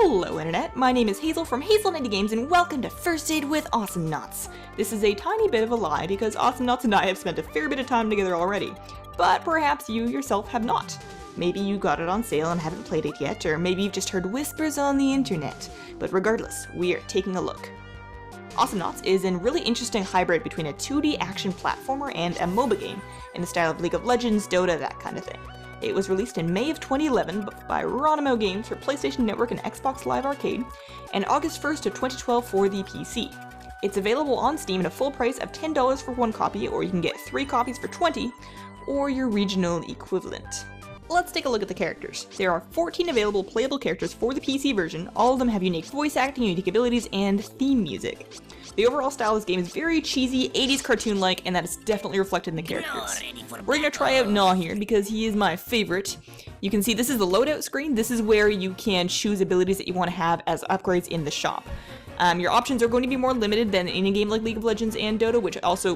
Hello Internet, my name is Hazel from Hazelnut Games and welcome to First Aid with Awesomenauts. This is a tiny bit of a lie because Awesomenauts and I have spent a fair bit of time together already, but perhaps you yourself have not. Maybe you got it on sale and haven't played it yet, or maybe you've just heard whispers on the internet, but regardless, we are taking a look. Awesomenauts is a really interesting hybrid between a 2D action platformer and a MOBA game, in the style of League of Legends, Dota, that kind of thing. It was released in May of 2011 by Awesomenauts Games for PlayStation Network and Xbox Live Arcade, and August 1st of 2012 for the PC. It's available on Steam at a full price of $10 for one copy, or you can get 3 copies for $20, or your regional equivalent. Let's take a look at the characters. There are 14 available playable characters for the PC version. All of them have unique voice acting, unique abilities, and theme music. The overall style of this game is very cheesy, 80s cartoon-like, and that is definitely reflected in the characters. We're gonna try out Gnaw here because he is my favorite. You can see this is the loadout screen. This is where you can choose abilities that you want to have as upgrades in the shop. Your options are going to be more limited than in a game like League of Legends and Dota,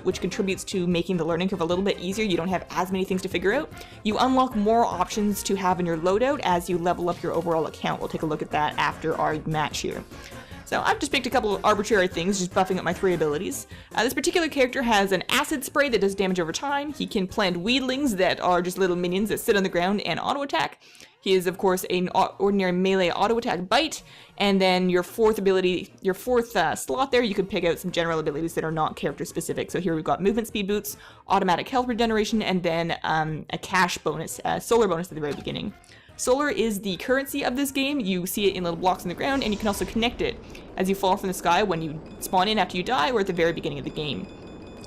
which contributes to making the learning curve a little bit easier. You don't have as many things to figure out. You unlock more options to have in your loadout as you level up your overall account. We'll take a look at that after our match here. So I've just picked a couple of arbitrary things, just buffing up my 3 abilities. This particular character has an acid spray that does damage over time. He can plant weedlings that are just little minions that sit on the ground and auto attack. He is, of course, an ordinary melee auto attack bite, and then your fourth ability, your fourth slot there, you can pick out some general abilities that are not character specific. So here we've got movement speed boots, automatic health regeneration, and then a cash bonus, solar bonus at the very beginning. Solar is the currency of this game. You see it in little blocks on the ground, and you can also connect it as you fall from the sky when you spawn in after you die or at the very beginning of the game.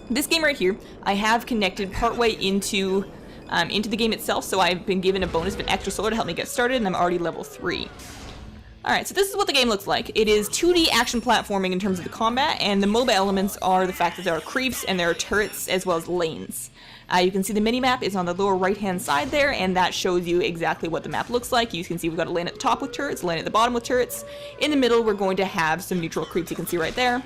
This game right here, I have connected partway into the game itself, so I've been given a bonus of an extra solar to help me get started, and I'm already level 3. Alright, so this is what the game looks like. It is 2D action platforming in terms of the combat, and the MOBA elements are the fact that there are creeps and there are turrets as well as lanes. You can see the mini-map is on the lower right-hand side there, and that shows you exactly what the map looks like. You can see we've got a lane at the top with turrets, a lane at the bottom with turrets. In the middle, we're going to have some neutral creeps you can see right there.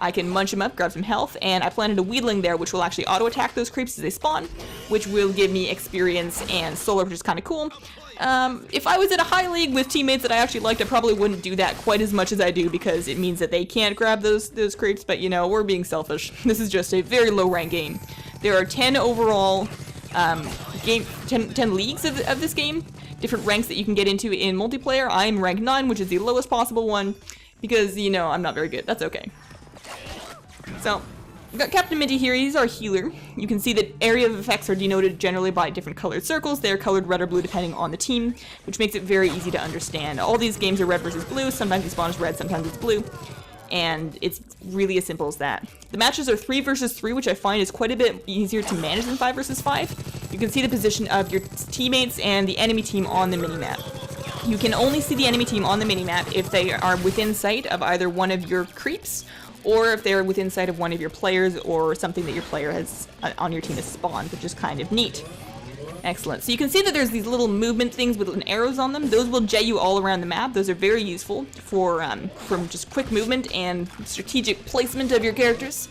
I can munch them up, grab some health, and I planted a weedling there, which will actually auto-attack those creeps as they spawn, which will give me experience and solar, which is kind of cool. If I was in a high league with teammates that I actually liked, I probably wouldn't do that quite as much as I do because it means that they can't grab those creeps, but you know, we're being selfish. This is just a very low rank game. There are 10 overall 10 leagues of this game, different ranks that you can get into in multiplayer. I'm rank 9, which is the lowest possible one, because, you know, I'm not very good. That's okay. So, we've got Captain Minty here. He's our healer. You can see that area of effects are denoted generally by different colored circles. They're colored red or blue depending on the team, which makes it very easy to understand. All these games are red versus blue. Sometimes you spawn as red, sometimes it's blue. And it's really as simple as that. The matches are 3 versus 3, which I find is quite a bit easier to manage than 5 versus 5. You can see the position of your teammates and the enemy team on the minimap. You can only see the enemy team on the minimap if they are within sight of either one of your creeps, or if they're within sight of one of your players, or something that your player has on your team has spawned, which is kind of neat. Excellent. So you can see that there's these little movement things with arrows on them. Those will jet you all around the map. Those are very useful for from just quick movement and strategic placement of your characters.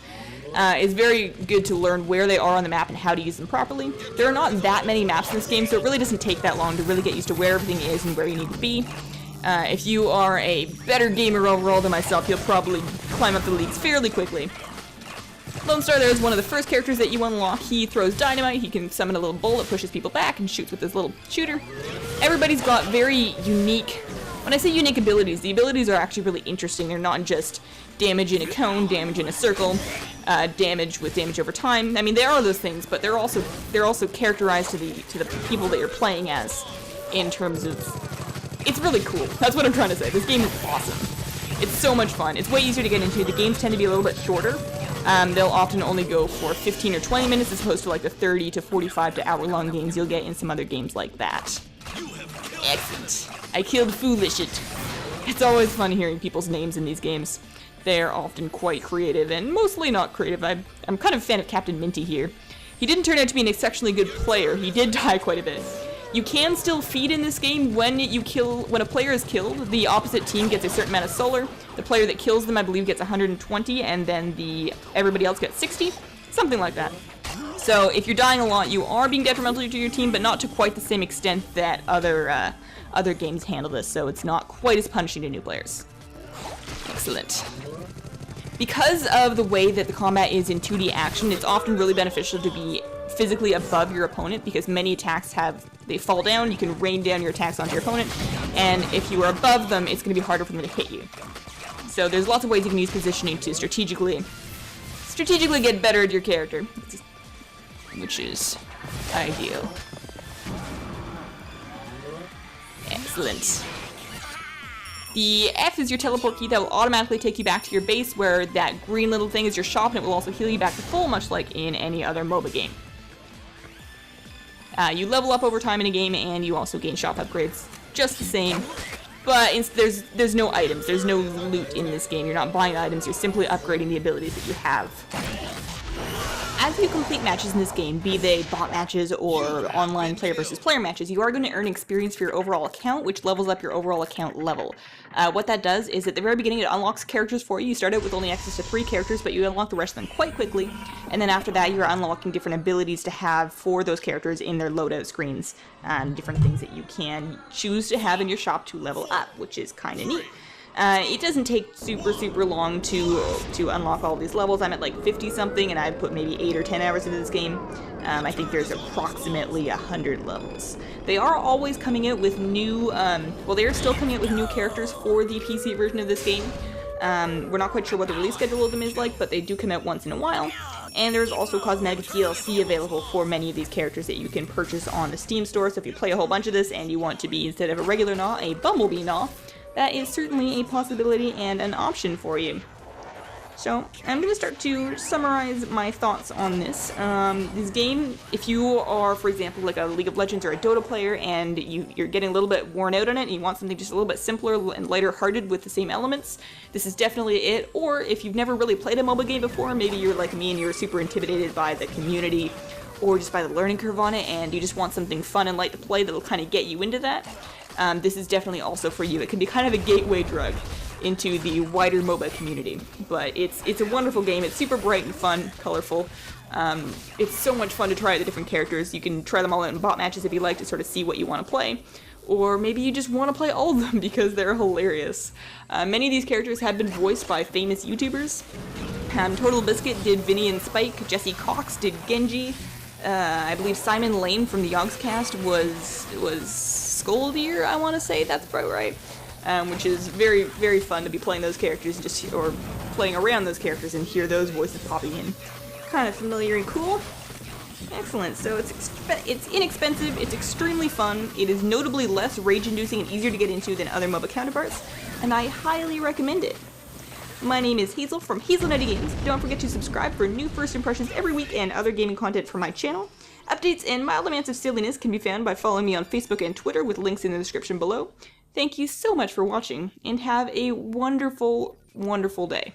It's very good to learn where they are on the map and how to use them properly. There are not that many maps in this game, so it really doesn't take that long to really get used to where everything is and where you need to be. If you are a better gamer overall than myself, you'll probably climb up the leagues fairly quickly. Lone Star there is one of the first characters that you unlock. He throws dynamite, he can summon a little bull that pushes people back and shoots with his little shooter. Everybody's got very unique, when I say unique abilities, the abilities are actually really interesting. They're not just damage in a cone, damage in a circle, damage with damage over time. I mean, there are those things, but they're also characterized to the people that you're playing as, in terms of, it's really cool. That's what I'm trying to say. This game is awesome. It's so much fun. It's way easier to get into. The games tend to be a little bit shorter. They'll often only go for 15 or 20 minutes as opposed to like the 30 to 45 to hour-long games you'll get in some other games like that. Excellent. I killed Foolish It. It's always fun hearing people's names in these games. They're often quite creative and mostly not creative. I'm kind of a fan of Captain Minty here. He didn't turn out to be an exceptionally good player. He did die quite a bit. You can still feed in this game when a player is killed. The opposite team gets a certain amount of solar. The player that kills them, I believe, gets 120, and then everybody else gets 60, something like that. So if you're dying a lot, you are being detrimental to your team, but not to quite the same extent that other games handle this, so it's not quite as punishing to new players. Excellent. Because of the way that the combat is in 2D action, it's often really beneficial to be physically above your opponent, because many attacks they fall down, you can rain down your attacks onto your opponent, and if you are above them, it's going to be harder for them to hit you. So there's lots of ways you can use positioning to strategically get better at your character, which is ideal. Excellent. The F is your teleport key that will automatically take you back to your base, where that green little thing is your shop, and it will also heal you back to full, much like in any other MOBA game. You level up over time in a game, and you also gain shop upgrades, just the same. But there's no items, there's no loot in this game. You're not buying items, you're simply upgrading the abilities that you have. As you complete matches in this game, be they bot matches or online player versus player matches, you are going to earn experience for your overall account, which levels up your overall account level. What that does is at the very beginning it unlocks characters for you. You start out with only access to 3 characters, but you unlock the rest of them quite quickly, and then after that you're unlocking different abilities to have for those characters in their loadout screens, and different things that you can choose to have in your shop to level up, which is kind of neat. It doesn't take super long to unlock all these levels. I'm at like 50 something, and I've put maybe 8 or 10 hours into this game. I think there's approximately 100 levels. They are always coming out with new, they are still coming out with new characters for the PC version of this game. We're not quite sure what the release schedule of them is like, but they do come out once in a while. And there's also cosmetic DLC available for many of these characters that you can purchase on the Steam store. So if you play a whole bunch of this and you want to be, instead of a regular Gnaw, a Bumblebee Gnaw, that is certainly a possibility and an option for you. So I'm going to start to summarize my thoughts on this. This game, if you are, for example, like a League of Legends or a Dota player, and you're getting a little bit worn out on it, and you want something just a little bit simpler and lighter-hearted with the same elements, this is definitely it. Or if you've never really played a MOBA game before, maybe you're like me and you're super intimidated by the community or just by the learning curve on it, and you just want something fun and light to play that'll kind of get you into that. This is definitely also for you. It can be kind of a gateway drug into the wider MOBA community, but it's a wonderful game. It's super bright and fun, colorful. It's so much fun to try out the different characters. You can try them all out in bot matches if you like to sort of see what you want to play, or maybe you just want to play all of them because they're hilarious. Many of these characters have been voiced by famous YouTubers. Total Biscuit did Vinny and Spike, Jesse Cox did Genji, I believe Simon Lane from the Yogscast was Skoldir, I want to say, that's probably right. Which is very, very fun to be playing those characters, or playing around those characters and hear those voices popping in. Kind of familiar and cool. Excellent. So it's inexpensive, it's extremely fun, it is notably less rage-inducing and easier to get into than other MOBA counterparts, and I highly recommend it. My name is Hazel from Awesomenauts Games. Don't forget to subscribe for new first impressions every week and other gaming content from my channel. Updates and mild amounts of silliness can be found by following me on Facebook and Twitter, with links in the description below. Thank you so much for watching, and have a wonderful, wonderful day.